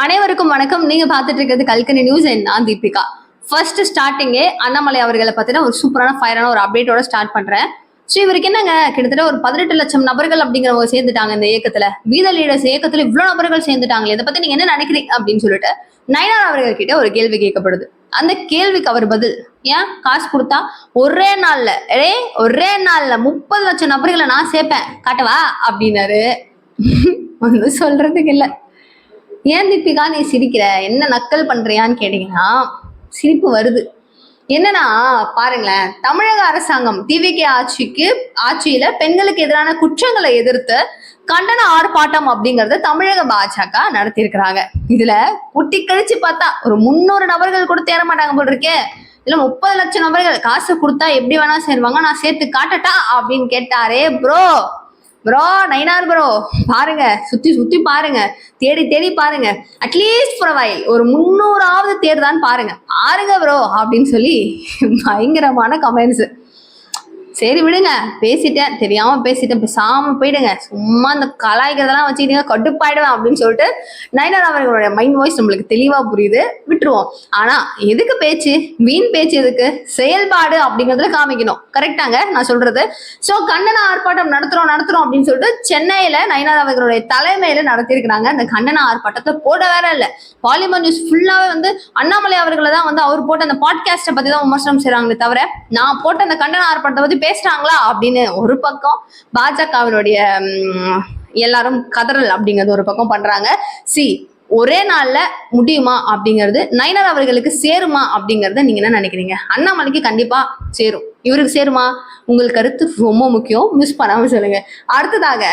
அனைவருக்கும் வணக்கம். நீங்க பார்த்துட்டு இருக்கிறது கல்கனி நியூஸ். நான் தீபிகா. ஃபர்ஸ்ட் ஸ்டார்டிங்கே அண்ணாமலை அவர்களை பத்தின ஒரு சூப்பரான ஃபயரான ஒரு அப்டேட்டோட ஸ்டார்ட் பண்றேன். ஸோ இவருக்கு என்னங்க, கிட்டத்தட்ட ஒரு 18 லட்சம் நபர்கள் அப்படிங்கிறவங்க சேர்ந்துட்டாங்க இந்த இயக்கத்துல. வீத லீடர்ஸ் இயக்கத்துல இவ்வளவு நபர்கள் சேர்ந்துட்டாங்களே, இதை பத்தி நீங்க என்ன நினைக்கிறீங்க அப்படின்னு சொல்லிட்டு நயனார் அவர்கள் கிட்ட ஒரு கேள்வி கேட்கப்படுது. அந்த கேள்விக்கு அவர் பதில், ஏன் காசு கொடுத்தா ஒரே நாள்ல 30 லட்சம் நபர்களை நான் சேர்ப்பேன் காட்டவா அப்படின்னாரு. ஒன்னும் சொல்றதுக்கு இல்ல. ஏன் தீபிகா நீ சிரிக்கிற, என்ன நக்கல் பண்றியான்னு கேட்டீங்கன்னா சிரிப்பு வருது. என்னன்னா பாருங்களேன், தமிழக அரசாங்கம் டிவிகே ஆட்சியில பெண்களுக்கு எதிரான குற்றங்களை எதிர்த்து கண்டன ஆர்ப்பாட்டம் அப்படிங்கறத தமிழக பாஜக நடத்தியிருக்கிறாங்க. இதுல குட்டி கழிச்சு பார்த்தா ஒரு 300 நபர்கள் கூட தேர மாட்டாங்க போல் இருக்கே. இல்ல 30 லட்சம் நபர்கள் காசு கொடுத்தா எப்படி வேணா சேருவாங்க, நான் சேர்த்து காட்டட்டா அப்படின்னு கேட்டாரே ப்ரோ நைனார் ப்ரோ, பாருங்க, சுத்தி பாருங்க, தேடி பாருங்க, அட்லீஸ்ட் ஃபார் வைல் ஒரு 300ஆவது தேடுதான்னு பாருங்க ப்ரோ அப்படின்னு சொல்லி பயங்கரமான கமெண்ட்ஸ். சரி விடுங்க, பேசிட்டேன், தெரியாம பேசிட்டேன், பேசாம போயிடுங்க, சும்மா இந்த கலாய்க்கிறதெல்லாம் வச்சுக்கிட்டீங்க கடுப்பாயிடுவேன் அப்படின்னு சொல்லிட்டு நயனார் அவர்களுடைய மைண்ட் வாய்ஸ் நம்மளுக்கு தெளிவா புரியுது, விட்டுருவோம். ஆனா எதுக்கு பேச்சு, வீண் பேச்சு எதுக்கு, செயல்பாடு அப்படிங்கிறதுல காமிக்கணும். கரெக்டாங்க நான் சொல்றது. சோ கண்டன ஆர்ப்பாட்டம் நடத்துறோம் அப்படின்னு சொல்லிட்டு சென்னையில நயனார் அவர்களுடைய தலைமையில நடத்திருக்கிறாங்க. அந்த கண்டன ஆர்ப்பாட்டத்தை போட வேற இல்ல, பாலிமர் நியூஸ் ஃபுல்லாவே அண்ணாமலை அவர்களை தான் அவர் போட்ட அந்த பாட்காஸ்ட்டை பத்தி தான் விமர்சனம் செய்யறாங்களே தவிர நான் போட்ட அந்த கண்டன ஆர்ப்பாட்டத்தை பத்தி பேசுறாங்களா அப்படின்னு ஒரு பக்கம் பாஜகவினுடைய எல்லாரும் கதறல் அப்படிங்கிறது ஒரு பக்கம் பண்றாங்க. ஒரே நாள்ல முடியுமா அப்படிங்கிறது, நயனார் அவர்களுக்கு சேருமா அப்படிங்கறத நீங்க என்ன நினைக்கிறீங்க? அண்ணாமலைக்கு கண்டிப்பா சேரும், இவருக்கு சேருமா? உங்கள் கருத்து ரொம்ப முக்கியம், மிஸ் பண்ணாம சொல்லுங்க. அடுத்ததாக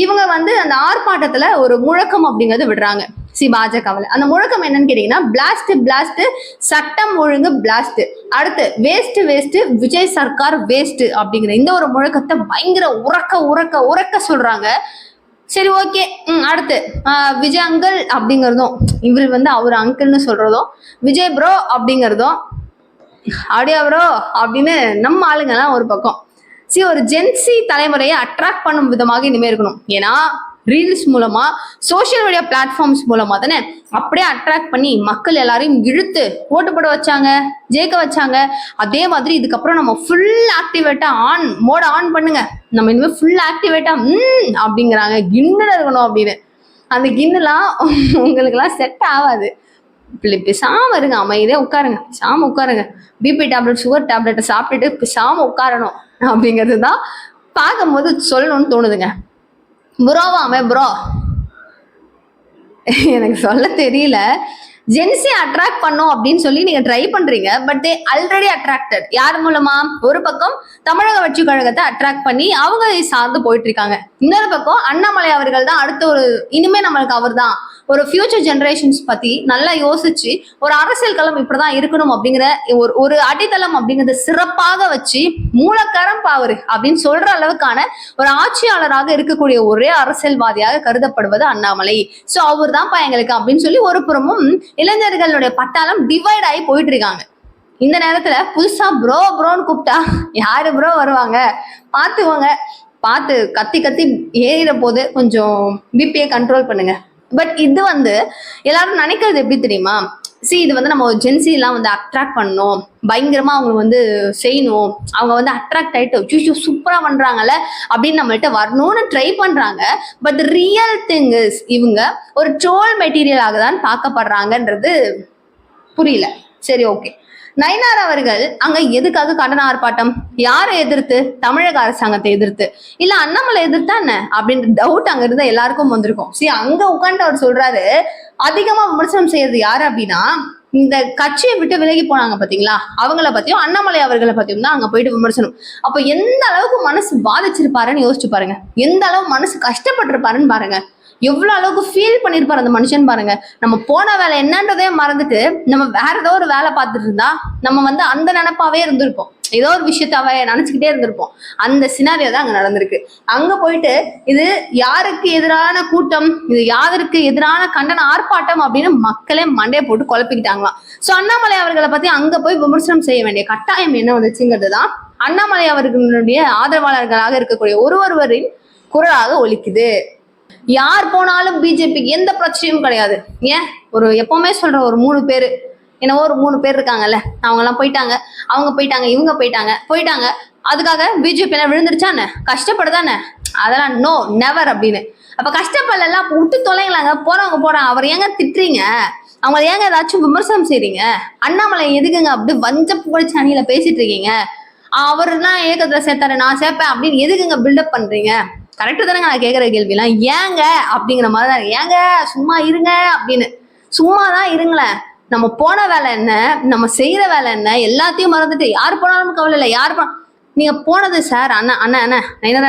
இவங்க அந்த ஆர்ப்பாட்டத்துல ஒரு முழக்கம் அப்படிங்கறது விடுறாங்க பாஜகவில். அந்த முழக்கம் என்னன்னு கேட்டீங்கன்னா, பிளாஸ்ட் சட்டம் ஒழுங்கு பிளாஸ்ட், அடுத்து வேஸ்ட் விஜய் சர்க்கார் வேஸ்ட் அப்படிங்கிற இந்த ஒரு முழக்கத்தை பயங்கர உறக்க சொல்றாங்க. சரி ஓகே. அடுத்து விஜய் அங்கிள் அப்படிங்கிறதும், இவர் அவர் அங்கிள்னு சொல்றதும், விஜய் ப்ரோ அப்படிங்கிறதும், அப்படியா ப்ரோ அப்படின்னு நம்ம ஆளுங்கெல்லாம் ஒரு பக்கம். ஒரு ஜென்சி தலைமுறையை அட்ராக்ட் பண்ணும் விதமாக இனிமே இருக்கணும். ஏன்னா ரீல்ஸ் மூலமா, சோசியல் மீடியா பிளாட்ஃபார்ம்ஸ் மூலமா தானே அப்படியே அட்ராக்ட் பண்ணி மக்கள் எல்லாரையும் இழுத்து ஓட்டு போட வச்சாங்க, ஜெயிக்க வச்சாங்க. அதே மாதிரி இதுக்கப்புறம் நம்ம ஃபுல் ஆக்டிவேட்டா மோட ஆன் பண்ணுங்க, நம்ம இனிமேல் ஃபுல் ஆக்டிவேட்டா அப்படிங்கிறாங்க, கிண்ணுல இருக்கணும் அப்படின்னு. அந்த கிண்ணுலாம் உங்களுக்கெல்லாம் செட் ஆகாது. பிசாம இருங்க, அமைதியா உட்காருங்க, பிசாம உட்காருங்க. பிபி டேப்லெட், சுகர் டேப்லெட்டை சாப்பிட்டுட்டு பிசாம உட்காரணும் அப்படிங்கிறது தான் பார்க்கும்போது சொல்லணும்னு தோணுதுங்க. ப்ரோ எனக்கு சொல்ல தெரியல. ஜென்சி அட்ராக்ட் பண்ணும் அப்படின்னு சொல்லி நீங்க ட்ரை பண்றீங்க, பட் தே ஆல்ரெடி அட்ராக்டட். யார் மூலமா? ஒரு பக்கம் தமிழக வெற்றி கழகத்தை அட்ராக்ட் பண்ணி அவங்க சார்ந்து போயிட்டு இருக்காங்க. இன்னொரு பக்கம் அண்ணாமலை அவர்கள் தான் அடுத்த இனிமே நம்மளுக்கு அவர் தான் ஒரு ஃபியூச்சர் ஜெனரேஷன்ஸ் பத்தி நல்லா யோசிச்சு ஒரு அரசியல் களம் இப்படிதான் இருக்கணும் அப்படிங்கிற ஒரு அடித்தளம் அப்படிங்கறத சிறப்பாக வச்சு மூலக்கரம் பாவரு அப்படின்னு சொல்ற அளவுக்கான ஒரு ஆட்சியாளராக இருக்கக்கூடிய ஒரே அரசியல்வாதியாக கருதப்படுவது அண்ணாமலை. சோ அவர் தான்ப்பா எங்களுக்கு அப்படின்னு சொல்லி ஒரு புறமும் இளைஞர்களுடைய பட்டாளம் டிவைட் ஆகி போயிட்டு இருக்காங்க. இந்த நேரத்துல புதுசா ப்ரோன்னு கூப்பிட்டா யாரு ப்ரோ வருவாங்க பாத்துக்கோங்க. பார்த்து கத்தி ஏறிட போது கொஞ்சம் பிபியை கண்ட்ரோல் பண்ணுங்க. பட் இது எல்லாரும் நினைக்கிறது எப்படி தெரியுமா? இது நம்ம ஜென்சி எல்லாம் அட்ராக்ட் பண்ணணும், பயங்கரமா அவங்க செய்யணும், அவங்க அட்ராக்ட் ஆயிட்டு சூப்பரா பண்றாங்கல்ல அப்படின்னு நம்மள்ட்ட வரணும்னு ட்ரை பண்றாங்க. பட் ரியல் திங் இஸ் இவங்க ஒரு ட்ரோல் மெட்டீரியலாக தான் பார்க்கப்படுறாங்கன்றது புரியல. சரி ஓகே, நயனார் அவர்கள் அங்க எதுக்காக கண்டன ஆர்ப்பாட்டம்? யாரை எதிர்த்து? தமிழக அரசாங்கத்தை எதிர்த்து, இல்ல அண்ணாமலை எதிர்த்தா என்ன அப்படின்ற டவுட் அங்க இருந்தா எல்லாருக்கும் வந்திருக்கும். அங்க உட்காந்து அவர் சொல்றாரு, அதிகமா விமர்சனம் செய்யறது யாரு அப்படின்னா இந்த கட்சியை விட்டு விலகி போனாங்க பாத்தீங்களா, அவங்கள பத்தியும் அண்ணாமலை அவர்களை பத்தியும் தான் அங்க போயிட்டு விமர்சனம். அப்ப எந்த அளவுக்கு மனசு பாதிச்சிருப்பாருன்னு யோசிச்சு பாருங்க, எந்த அளவு மனசு கஷ்டப்பட்டிருப்பாருன்னு பாருங்க, எவ்வளவு அளவுக்கு ஃபீல் பண்ணிருப்பாரு அந்த மனுஷன் பாருங்க. நம்ம போன வேலை என்னன்றதே மறந்துட்டு நம்ம வேற ஏதோ ஒரு வேலை பார்த்துட்டு இருந்தா நம்ம அந்த நினைப்பாவே இருந்திருப்போம், ஏதோ ஒரு விஷயத்தாவே நினைச்சுக்கிட்டே இருந்திருப்போம். அந்த சினாரியோ தான் அங்க நடந்திருக்கு. அங்க போயிட்டு இது யாருக்கு எதிரான கூட்டம், இது யாருக்கு எதிரான கண்டன ஆர்ப்பாட்டம் அப்படின்னு மக்களே மண்டையை போட்டு குழப்பிக்கிட்டாங்களாம். சோ அண்ணாமலை அவர்களை பத்தி அங்க போய் விமர்சனம் செய்ய வேண்டிய கட்டாயம் என்ன வந்துச்சுங்கிறது தான் அண்ணாமலை அவர்களுடைய ஆதரவாளர்களாக இருக்கக்கூடிய ஒருவரின் குரலாக ஒலிக்குது. யார் போனாலும் பிஜேபிக்கு எந்த பிரச்சனையும் கிடையாது. ஏன் ஒரு எப்பவுமே சொல்ற ஒரு 3 பேரு என்னவோ ஒரு 3 பேர் இருக்காங்கல்ல, அவங்க எல்லாம் போயிட்டாங்க, அவங்க போயிட்டாங்க, இவங்க போயிட்டாங்க அதுக்காக பிஜேபி எல்லாம் விழுந்துருச்சானே, கஷ்டப்படுதானே, அதெல்லாம் நோ நெவர் அப்படின்னு. அப்ப கஷ்டப்படலாம் விட்டு தொலைங்களாங்க, போறவங்க போறாங்க, அவர் ஏங்க திட்டுறீங்க, அவங்க ஏங்க ஏதாச்சும் விமர்சனம் செய்றீங்க, அண்ணாமலை எதுக்குங்க அப்படி வஞ்ச புகழ்ச்சி அணியில பேசிட்டு இருக்கீங்க, அவரு தான் ஏகத்துல சேர்த்தாரு நான் சேர்ப்பேன் அப்படின்னு எதுக்குங்க பில்டப் பண்றீங்க? கரெக்டு தானேங்க நான் கேட்குற கேள்விலாம், ஏங்க அப்படிங்கிற மாதிரி தான், ஏங்க சும்மா இருங்க அப்படின்னு. சும்மா தான் இருங்களேன், நம்ம போன வேலை என்ன, நம்ம செய்யற வேலை என்ன, எல்லாத்தையும் மறந்துட்டு யார் போனாலும் கவலை இல்லை, யார் நீங்க போனது சார் அண்ணா அண்ணா அண்ணா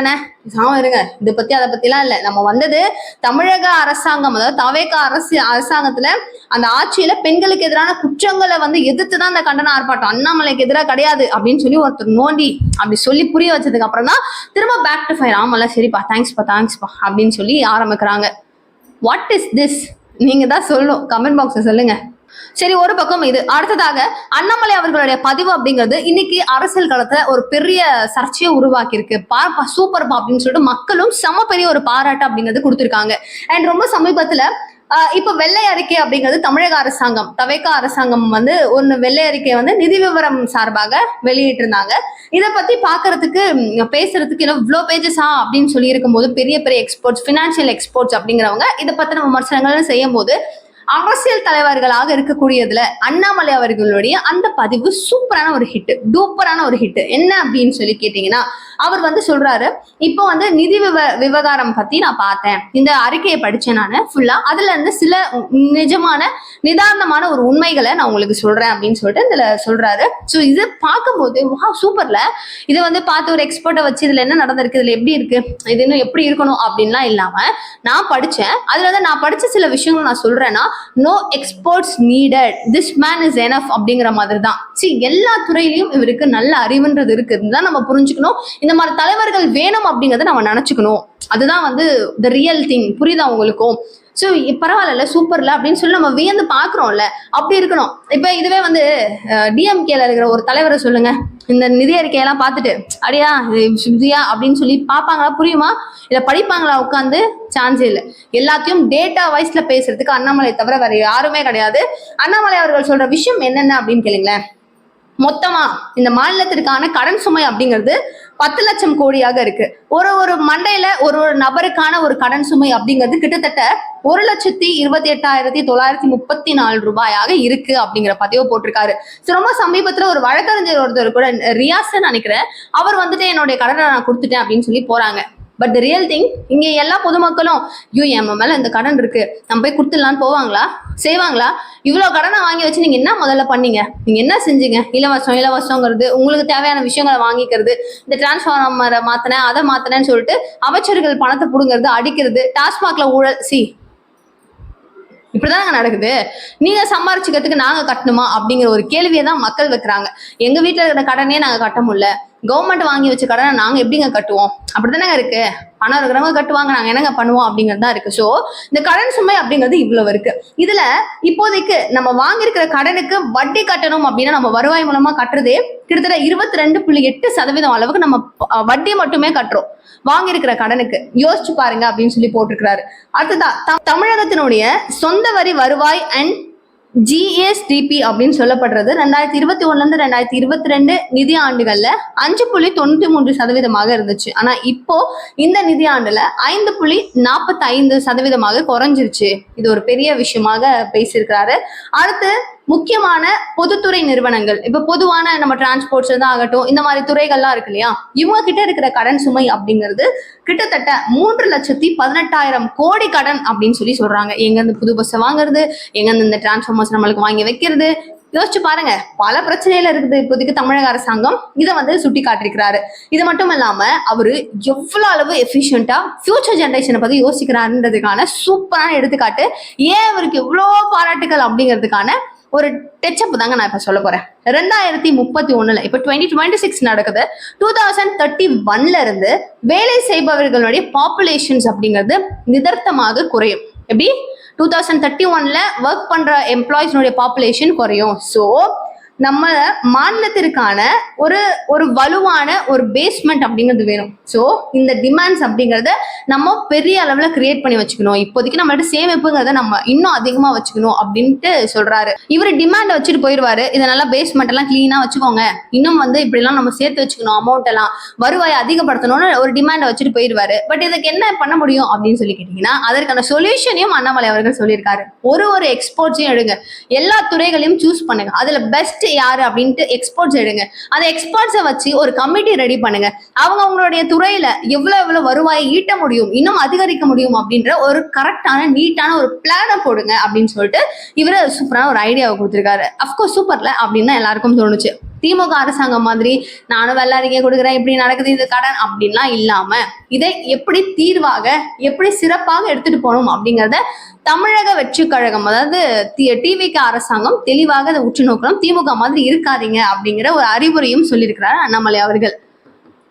என்ன சாம இருங்க, இதை பத்தி அதை பத்திலாம் இல்லை, நம்ம வந்தது தமிழக அரசாங்கம், அதாவது தவேக அரசாங்கத்துல அந்த ஆட்சியில பெண்களுக்கு எதிரான குற்றங்களை எதிர்த்துதான் அந்த கண்டன ஆர்ப்பாட்டம், அண்ணாமலைக்கு எதிராக கிடையாது அப்படின்னு சொல்லி ஒருத்தர் நோண்டி அப்படி சொல்லி புரிய வச்சதுக்கு அப்புறம் தான் திரும்ப பேக் டு ஃபயர், ஆமால சரிப்பா தேங்க்ஸ்பா அப்படின்னு சொல்லி ஆரம்பிக்கிறாங்க. What is this? நீங்க தான் சொல்லணும், கமெண்ட் பாக்ஸ்ல சொல்லுங்க. சரி, ஒரு பக்கம் இது. அடுத்ததாக அண்ணாமலை அவர்களுடைய பதிவு அப்படிங்கிறது இன்னைக்கு அரசியல் களத்துல ஒரு பெரிய சர்ச்சையை உருவாக்கி இருக்கு. சூப்பர்பா அப்படின்னு சொல்லிட்டு மக்களும் சம பெரிய ஒரு பாராட்டு அப்படிங்கிறது கொடுத்திருக்காங்க. அண்ட் ரொம்ப சமீபத்துல இப்ப வெள்ளை அறிக்கை அப்படிங்கிறது தமிழக அரசாங்கம் தவேக அரசாங்கம் ஒன்னு வெள்ளை அறிக்கை நிதி விவரம் சார்பாக வெளியிட்டு இருந்தாங்க. இதை பத்தி பாக்குறதுக்கு பேசுறதுக்கு இவ்வளவு பேஜஸா அப்படின்னு சொல்லி இருக்கும் போது பெரிய பெரிய எக்ஸ்பர்ட்ஸ், பினான்சியல் எக்ஸ்பர்ட்ஸ் அப்படிங்கிறவங்க இதை பத்தின விமர்சனங்கள் செய்யும் போது அரசியல் தலைவர்களாக இருக்கக்கூடியதுல அண்ணாமலை அவர்களுடைய அந்த பதிவு சூப்பரான ஒரு ஹிட், டூப்பரான ஒரு ஹிட். என்ன அப்படின்னு சொல்லி கேட்டீங்கன்னா, அவர் சொல்றாரு, இப்போ நிதி விவகாரம் பத்தி நான் பார்த்தேன், இந்த அறிக்கையை படிச்சேன் நானு ஃபுல்லா, அதுல இருந்து சில நிஜமான நிதானமான ஒரு உண்மைகளை நான் உங்களுக்கு சொல்றேன் அப்படின்னு சொல்லிட்டு இதுல சொல்றாரு. ஸோ இது பார்க்கும்போது சூப்பர்ல, இதை பார்த்து ஒரு எக்ஸ்பர்ட்டை வச்சு இதுல என்ன நடந்திருக்கு, இதுல எப்படி இருக்கு, இது இன்னும் எப்படி இருக்கணும் அப்படின்லாம் இல்லாம நான் படிச்சேன், அதுல நான் படிச்ச சில விஷயங்கள் நான் சொல்றேன்னா, no experts needed, this man is enough அப்படிங்கிற மாதிரி தான். எல்லா துறையிலையும் இவருக்கு நல்ல அறிவுன்றது இருக்கு, இதுதான் நம்ம புரிஞ்சுக்கணும். இந்த மாதிரி தலைவர்கள் வேணும் அப்படிங்கறத நம்ம நினைச்சுக்கணும், அதுதான் த ரியல் திங். புரியுதா உங்களுக்கும்? ஸோ பரவாயில்ல சூப்பர்ல அப்படின்னு சொல்லி நம்ம வியந்து பாக்குறோம்ல, அப்படி இருக்கணும். இப்ப இதுவே டிஎம்கேல இருக்கிற ஒரு தலைவரை சொல்லுங்க, இந்த நிதி அறிக்கையெல்லாம் பார்த்துட்டு அடியா இதுயா அப்படின்னு சொல்லி பார்ப்பாங்களா, புரியுமா, இல்ல படிப்பாங்களா உட்காந்து? சான்ஸே இல்லை. எல்லாத்தையும் டேட்டா வைஸ்ல பேசுறதுக்கு அண்ணாமலை தவிர வேற யாருமே கிடையாது. அண்ணாமலை அவர்கள் சொல்ற விஷயம் என்னென்ன அப்படின்னு கேளுங்களேன். மொத்தமா இந்த மாநிலத்திற்கான கடன் சுமை அப்படிங்கிறது 10 லட்சம் கோடியாக இருக்கு. ஒரு மண்டையில ஒரு நபருக்கான ஒரு கடன் சுமை அப்படிங்கிறது கிட்டத்தட்ட 1,28,934 ரூபாயாக இருக்கு அப்படிங்கிற பதிவை போட்டிருக்காரு. ரொம்ப சமீபத்துல ஒரு வழக்கறிஞர் ஒருத்தர் கூட, ரியாஸ் நினைக்கிறேன், அவர் என்னுடைய கடனை நான் கொடுத்துட்டேன் அப்படின்னு சொல்லி போறாங்க. பட் த ரியல் திங், இங்க எல்லா பொதுமக்களும் என் மேல இந்த கடன் இருக்கு நம்ம போய் கொடுத்துடலான்னு போவாங்களா, செய்வாங்களா? இவ்வளவு கடனை வாங்கி வச்சு நீங்க என்ன முதல்ல பண்ணீங்க, நீங்க என்ன செஞ்சீங்க? இலவசங்கிறது, உங்களுக்கு தேவையான விஷயங்களை வாங்கிக்கிறது, இந்த டிரான்ஸ்ஃபார்மரை மாத்தினேன் அதை மாத்தினேன்னு சொல்லிட்டு அமைச்சர்கள் பணத்தை புடுங்கிறது, அடிக்கிறது, டாஸ்மாக்ல ஊழல். இப்படிதாங்க நடக்குது. நீங்க சம்பாரிச்சுக்கிறதுக்கு நாங்க கட்டணுமா அப்படிங்கிற ஒரு கேள்வியை தான் மக்கள் வைக்கிறாங்க. எங்க வீட்டுல இருக்கிற கடனே நாங்க கட்ட முடியல, கவர்மெண்ட் வாங்கி வச்ச கடனை நாங்க எப்படிங்க கட்டுவோம்? அப்படித்தானங்க இருக்கு. பணம் இருக்கிறவங்க கட்டுவாங்க, நாங்க என்னங்க பண்ணுவோம் அப்படிங்கிறது தான் இருக்கு. ஸோ இந்த கடன் சுமை அப்படிங்கிறது இவ்வளவு இருக்கு. இதுல இப்போதைக்கு நம்ம வாங்கியிருக்கிற கடனுக்கு வட்டி கட்டணும் அப்படின்னா நம்ம வருவாய் மூலமா கட்டுறதே கிட்டத்தட்ட 22.8% அளவுக்கு நம்ம வட்டி மட்டுமே கட்டுறோம் வாங்கியிருக்கிற கடனுக்கு. யோசிச்சு பாருங்க அப்படின்னு சொல்லி போட்டிருக்கிறாரு. அடுத்ததான் தமிழகத்தினுடைய சொந்த வரி வருவாய் அண்ட் ஜிஎஸ்டிபி அப்படின்னு சொல்லப்படுறது 2021 இருந்து 2022 நிதி ஆண்டுகள்ல 5.93% இருந்துச்சு. ஆனா இப்போ இந்த நிதி ஆண்டுல 5.45% குறைஞ்சிருச்சு. இது ஒரு பெரிய விஷயமாக பேசியிருக்கிறாரு. அடுத்து முக்கியமான பொதுத்துறை நிறுவனங்கள், இப்ப பொதுவான நம்ம டிரான்ஸ்போர்ட்ஸ் தான் ஆகட்டும், இந்த மாதிரி துறைகள்லாம் இருக்கு இல்லையா, இவங்க கிட்ட இருக்கிற கடன் சுமை அப்படிங்கிறது கிட்டத்தட்ட 3,18,000 கோடி கடன் அப்படின்னு சொல்லி சொல்றாங்க. எங்க இருந்து புது பஸ் வாங்குறது, எங்க இருந்து இந்த டிரான்ஸ்ஃபார்மர்ஸ் நம்மளுக்கு வாங்கி வைக்கிறது, யோசிச்சு பாருங்க. பல பிரச்சனையில இருக்குது இப்போதைக்கு தமிழக அரசாங்கம். இதை சுட்டி காட்டிருக்கிறாரு. இது மட்டும் இல்லாம அவரு எவ்வளவு அளவு எஃபிஷியன்டா ஃபியூச்சர் ஜெனரேஷனை பத்தி யோசிக்கிறாருன்றதுக்கான சூப்பரான எடுத்துக்காட்டு. ஏன் அவருக்கு எவ்வளவு பாராட்டுகள் அப்படிங்கிறதுக்கான ஒரு டச்சப் தாங்க நான் இப்ப சொல்ல போறேன். 2031 இப்ப 2026 நடக்குது. 2031 இருந்து வேலை செய்பவர்களுடைய பாப்புலேஷன்ஸ் அப்படிங்கிறது நிதர்த்தமாக குறையும். எப்படி 2031 ஒர்க் பண்ற எம்ப்ளாயிஸ்னுடைய பாப்புலேஷன் குறையும். ஸோ நம்ம மாநிலத்திற்கான ஒரு ஒரு வலுவான ஒரு பேஸ்மெண்ட் அப்படிங்கிறது வேணும். ஸோ இந்த டிமாண்ட்ஸ் அப்படிங்கறத நம்ம பெரிய அளவுல கிரியேட் பண்ணி வச்சுக்கணும். இப்போதைக்கு நம்மளோட சேமிப்புங்கிறத நம்ம இன்னும் அதிகமா வச்சுக்கணும் அப்படின்ட்டு சொல்றாரு. இவர் டிமாண்ட் வச்சுட்டு போயிடுவாரு, இதை நல்லா பேஸ்மெண்ட் எல்லாம் கிளீனா வச்சுக்கோங்க, இன்னும் இப்படி எல்லாம் நம்ம சேர்த்து வச்சுக்கணும், அமௌண்ட் எல்லாம் வருவாயை அதிகப்படுத்தணும்னு ஒரு டிமாண்ட் வச்சுட்டு போயிடுவாரு. பட் இதுக்கு என்ன பண்ண முடியும் அப்படின்னு சொல்லி கேட்டீங்கன்னா, அதற்கான சொல்யூஷனையும் அண்ணாமலை அவர்கள் சொல்லியிருக்காரு. ஒரு எக்ஸ்போர்ட்ஸையும் எடுங்க, எல்லா துறைகளையும் சூஸ் பண்ணுங்க, அதுல பெஸ்ட் யாரு அப்படின்ட்டு எக்ஸ்போர்ட்ஸ் எடுங்க, அந்த எக்ஸ்போர்ட்ஸை வச்சு ஒரு கமிட்டி ரெடி பண்ணுங்க, அவங்களுடைய துறையில எவ்வளவு வருவாயை ஈட்ட முடியும், இன்னும் அதிகரிக்க முடியும் அப்படின்ற ஒரு கரெக்டான நீட்டான ஒரு பிளானை போடுங்க அப்படின்னு சொல்லிட்டு இவரு சூப்பரான ஒரு ஐடியாவை கொடுத்திருக்காரு. அப்கோர்ஸ் சூப்பர்ல அப்படின்னு எல்லாருக்கும் தோணுச்சு. திமுக அரசாங்கம் மாதிரி நானும் வெள்ள அறிக்கை கொடுக்குறேன், இப்படி நடக்குது இது கடன் அப்படின்லாம் இல்லாம இதை எப்படி தீர்வாக எப்படி சிறப்பாக எடுத்துட்டு போகணும் அப்படிங்கிறத தமிழக வெற்றி கழகம், அதாவது டிவிக அரசாங்கம் தெளிவாக அதை உற்று நோக்கணும். திமுக மாதிரி இருக்காதீங்க அப்படிங்கிற ஒரு அறிவுரையும் சொல்லியிருக்கிறார் அண்ணாமலை அவர்கள்.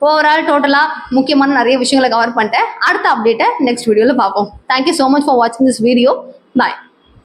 ஓவரால் டோட்டலா முக்கியமான நிறைய விஷயங்களை கவர் பண்ணிட்டேன். அடுத்த அப்டேட்டை நெக்ஸ்ட் வீடியோல பார்ப்போம். தேங்க்யூ ஸோ மச் ஃபார் வாட்சிங் திஸ் வீடியோ. பாய்.